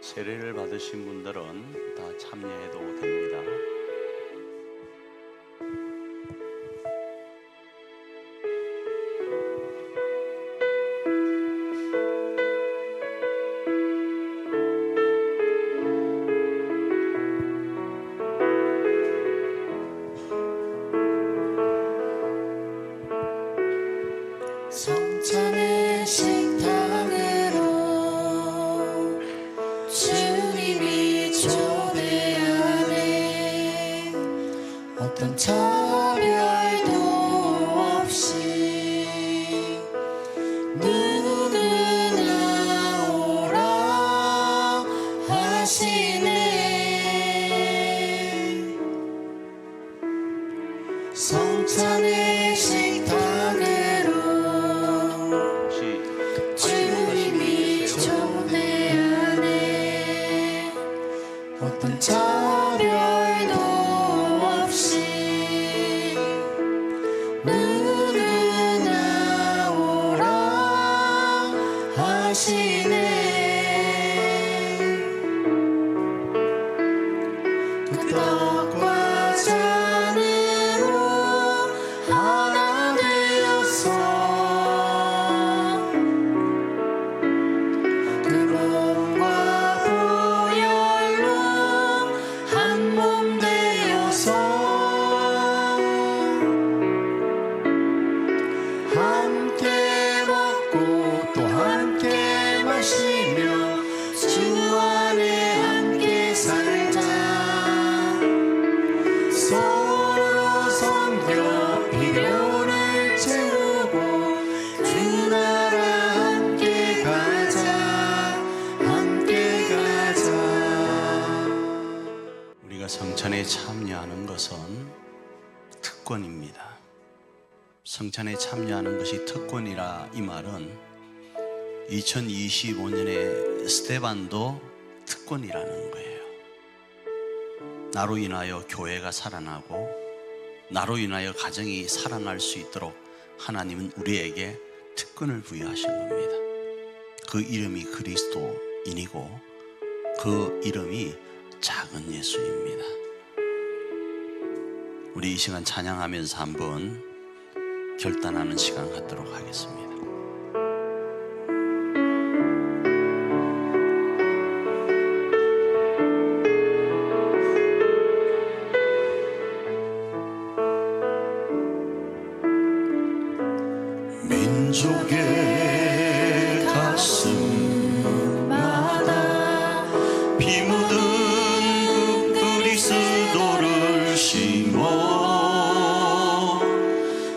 세례를 받으신 분들은 다 참여해도 됩니다. 성찬의 식탁으로 주님이 초대하네. 어떤 차별도 없이 누구나 오라 하시네. 성찬의 식탁으로 주님이 초대하네. 어떤 차별도 없이 누구나 오라 하시네. 그 떡과 잔으로 하나 되어서 그 몸과 보혈로 한 몸 되어서 함께 먹고 또 함께 마시며 주 안에 함께 살자. 서로 섬겨 필요를 채우고 주 나라 함께 가자. 함께 가자. 우리가 성찬에 참여하는 것은 특권입니다. 성찬에 참여하는 것이 특권이라 이 말은 2025년에 스데반도 특권이라는 거예요. 나로 인하여 교회가 살아나고 나로 인하여 가정이 살아날 수 있도록 하나님은 우리에게 특권을 부여하신 겁니다. 그 이름이 그리스도인이고 그 이름이 작은 예수입니다. 우리 이 시간 찬양하면서 한번 결단하는 시간 갖도록 하겠습니다. 민족의 가슴마다 피 묻은 그리스도를 심어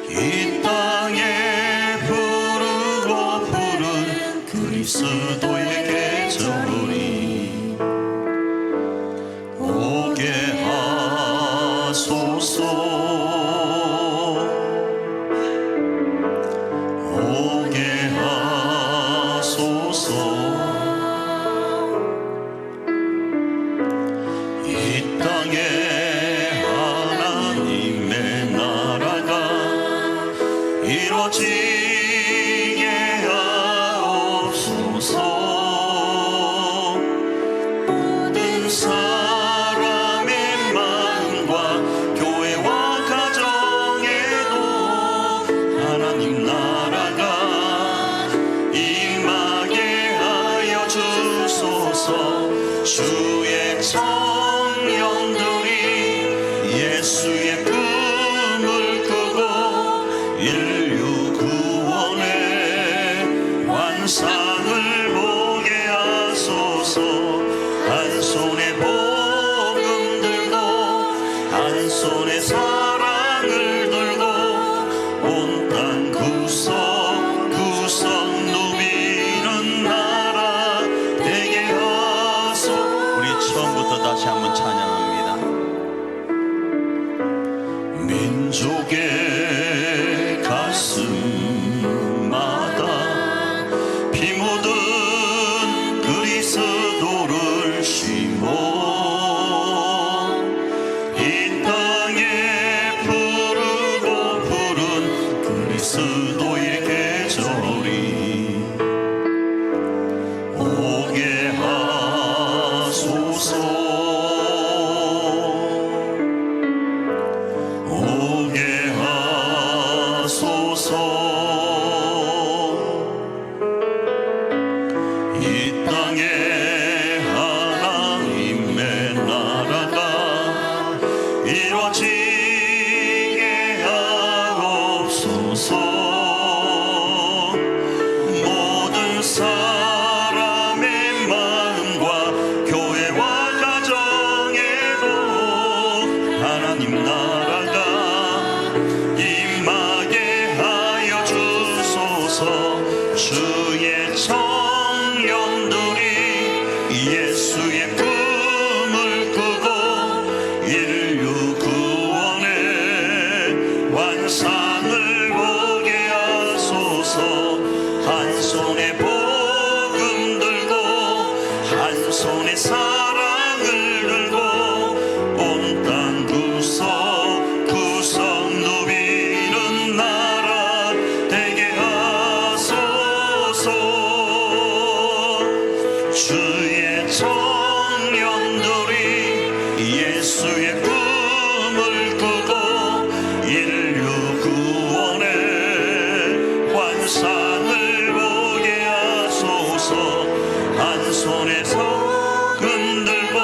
이 땅에 부르고 부른 그리스도의 계절이 오게 하소서. 이 땅에 하나님의 나라가 이루어지게 하옵소서. 모든 사람의 마음과 교회와 가정에도 하나님 나라가 임하게 하여 주소서. 주의 청년들이 예수의 꿈을 꾸고 인류 구원의 완상을 보게 하소서. 한 손에 복음 들고 한 손에 사랑을 들고 온 땅 구석구석 누비는 나라 되게 하소. 우리 처음부터 다시 한번 찬양합니다. 민족의 가슴마다 피 묻은 그리스도를 심어 이 땅에 부르고 부른 그리스도의 계절이 오게 하소서. 오게 하소서. 이 땅에 하나님의 나라가 이루어지게 하옵소서. 모든 사람의 마음과 교회와 가정에도 하나님 나라가 임하게 하여 주소서. 주의 청년들이 예수의 꿈을 꾸고 인류 구원의 완상을 보게 하소서. 한 손에 복음 들고 한 손에 사랑을 들고 온 땅 구석구석 누비는 나라 되게 하소서. 주의 청년들이 예수의 꿈을 꾸고 인류 구원의 환상을 보게 하소서. 한 손에 복음 들고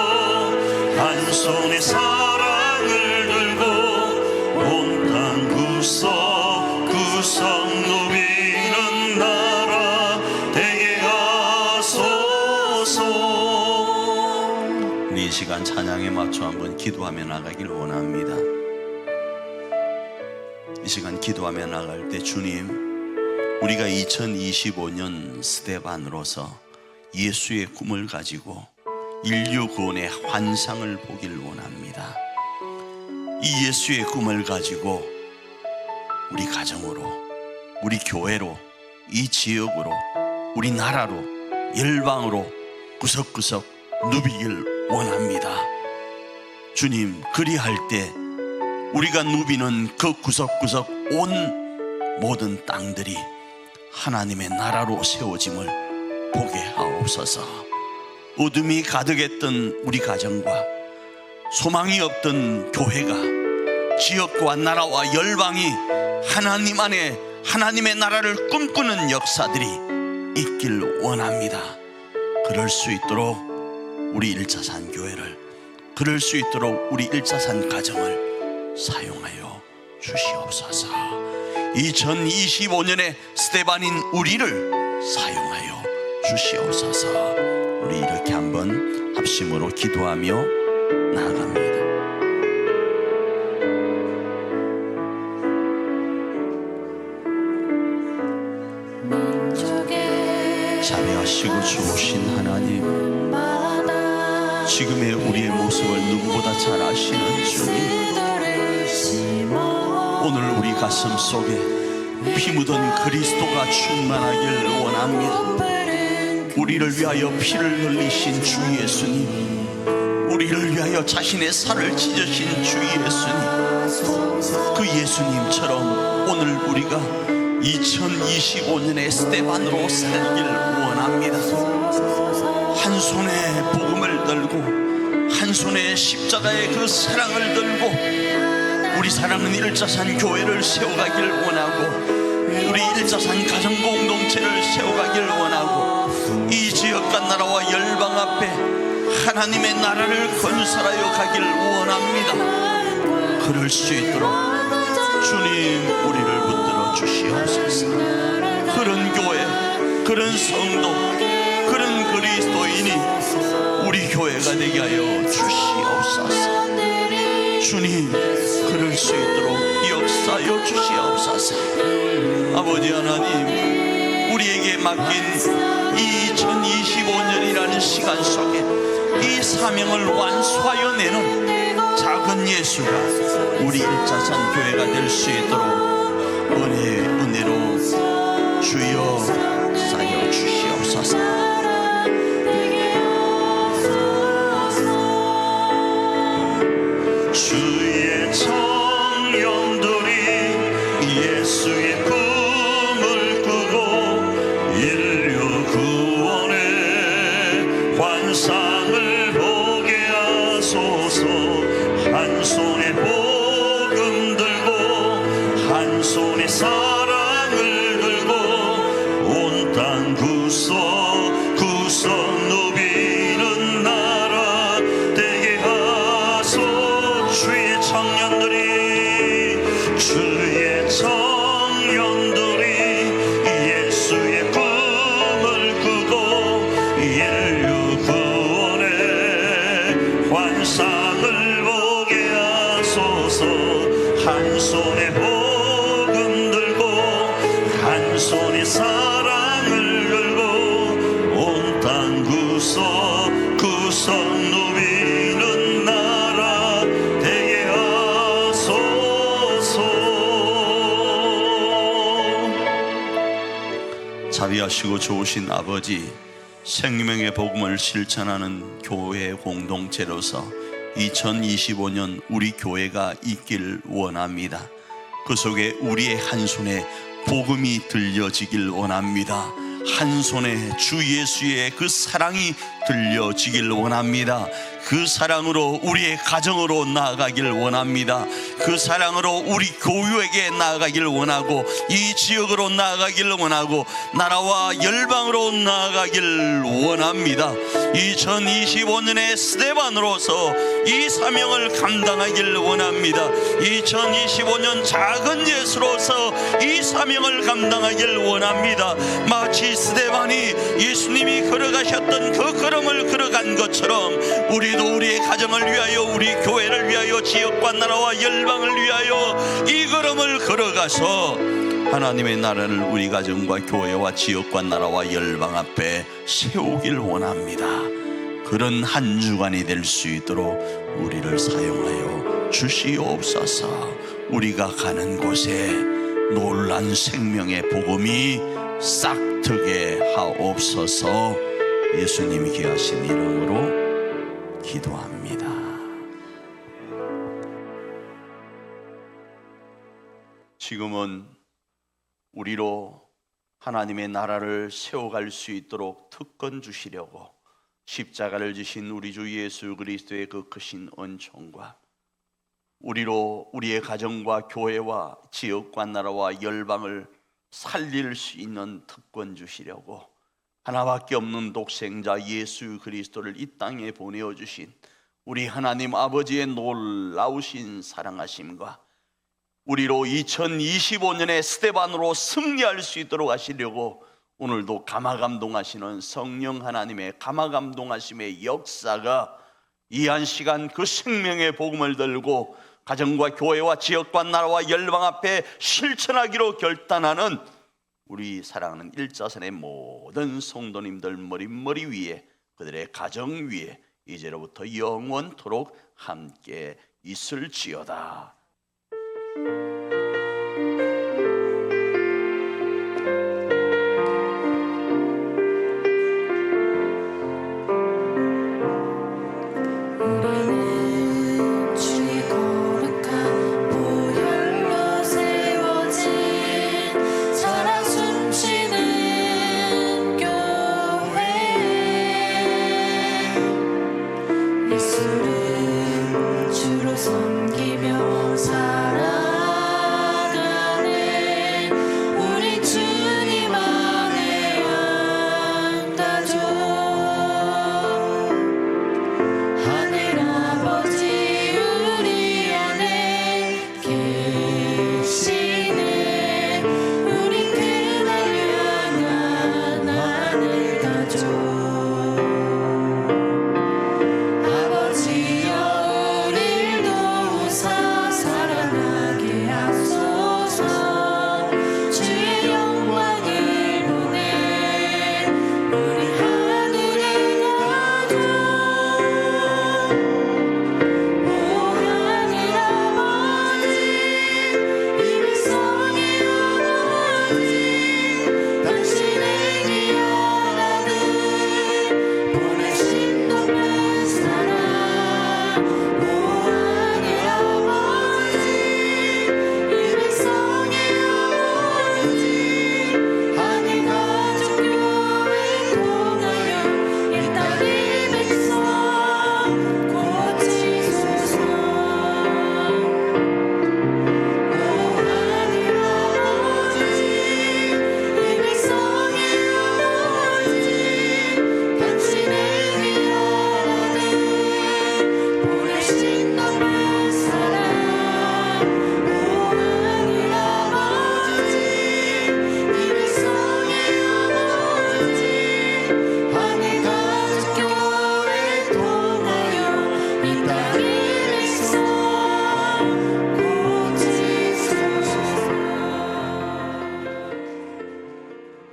한 손에 사랑을 들고 온 땅 구석구석 누비는 나라 되게 하소서. 우리 이 시간 찬양에 맞춰 한번 기도하며 나가길 원합니다. 이 시간 기도하며 나갈 때 주님, 우리가 2025년 스테반으로서 예수의 꿈을 가지고 인류 구원의 환상을 보길 원합니다. 이 예수의 꿈을 가지고 우리 가정으로, 우리 교회로, 이 지역으로, 우리 나라로, 열방으로 구석구석 누비길 원합니다. 주님, 그리할 때 우리가 누비는 그 구석구석 온 모든 땅들이 하나님의 나라로 세워짐을 보게 하옵소서. 어둠이 가득했던 우리 가정과 소망이 없던 교회가, 지역과 나라와 열방이 하나님 안에 하나님의 나라를 꿈꾸는 역사들이 있길 원합니다. 그럴 수 있도록 우리 일자산 교회를, 그럴 수 있도록 우리 일자산 가정을 사용하여 주시옵소서. 2025년에 스테반인 우리를 사용하여 주시옵소서. 우리 이렇게 한번 합심으로 기도하며 나아갑니다. 자비하시고 좋으신 하나님, 지금의 우리의 모습을 누구보다 잘 아시는 주님, 오늘 우리 가슴 속에 피 묻은 그리스도가 충만하길 원합니다. 우리를 위하여 피를 흘리신 주 예수님, 우리를 위하여 자신의 살을 찢으신 주 예수님, 그 예수님처럼 오늘 우리가 2025년의 스테반으로 살길 원합니다. 한 손에 복음을 들고 한 손에 십자가의 그 사랑을 들고 우리 사랑하는 일자산 교회를 세워가길 원하고, 우리 일자산 가정공동체를 세워가길 원하고, 이 지역과 나라와 열방 앞에 하나님의 나라를 건설하여 가길 원합니다. 그럴 수 있도록 주님 우리를 붙들어 주시옵소서. 그런 교회, 그런 성도, 그런 그리스도인이 우리 교회가 되게 하여 주시옵소서. 주님, 그럴 수 있도록 역사하여 주시옵소서. 아버지 하나님, 우리에게 맡긴 2025년이라는 시간 속에 이 사명을 완수하여 내는 작은 예수가 우리 일자산 교회가 될 수 있도록 은혜로 주여 쌓여 주시옵소서. 주의 청년들이 예수의 꿈을 꾸고 인류 구원의 환상을 보게 하소서. 한 손에 복음 들고 한 손에 사랑을 들고 온 땅 구석 누비는 나라 되게 하소. 주의 청년들이 예수의 꿈을 꾸고 인류 구원의 환상을 보게 하소서. 한 손에 복음 들고 한 손에 사랑을 들고 온 땅 구석 누비는 나라 되게 하소서. 자비하시고 좋으신 아버지, 생명의 복음을 실천하는 교회 공동체로서 2025년 우리 교회가 있길 원합니다. 그 속에 우리의 한 손에 복음이 들려지길 원합니다. 한 손에 주 예수의 그 사랑이 들려지길 원합니다. 그 사랑으로 우리의 가정으로 나아가길 원합니다. 그 사랑으로 우리 교회에게 나아가길 원하고, 이 지역으로 나아가길 원하고, 나라와 열방으로 나아가길 원합니다. 2025년의 스테반으로서 이 사명을 감당하길 원합니다. 2025년 작은 예수로서 이 사명을 감당하길 원합니다. 마치 스테반이 예수님이 걸어가셨던 그 걸음을 걸어간 것처럼 우리도 우리의 가정을 위하여, 우리 교회를 위하여, 지역과 나라와 열방을 위하여 이 걸음을 걸어가서 하나님의 나라를 우리 가정과 교회와 지역과 나라와 열방 앞에 세우길 원합니다. 그런 한 주간이 될 수 있도록 우리를 사용하여 주시옵소서. 우리가 가는 곳에 놀란 생명의 복음이 싹트게 하옵소서. 예수님이 귀하신 이름으로 기도합니다. 지금은 우리로 하나님의 나라를 세워갈 수 있도록 특권 주시려고 십자가를 지신 우리 주 예수 그리스도의 그 크신 은총과 우리로 우리의 가정과 교회와 지역과 나라와 열방을 살릴 수 있는 특권 주시려고 하나밖에 없는 독생자 예수 그리스도를 이 땅에 보내어 주신 우리 하나님 아버지의 놀라우신 사랑하심과 우리로 2025년의 스테반으로 승리할 수 있도록 하시려고 오늘도 감화감동하시는 성령 하나님의 감화감동하심의 역사가 이 한 시간 그 생명의 복음을 들고 가정과 교회와 지역과 나라와 열방 앞에 실천하기로 결단하는 우리 사랑하는 일자선의 모든 성도님들 머리 위에 그들의 가정 위에 이제로부터 영원토록 함께 있을지어다.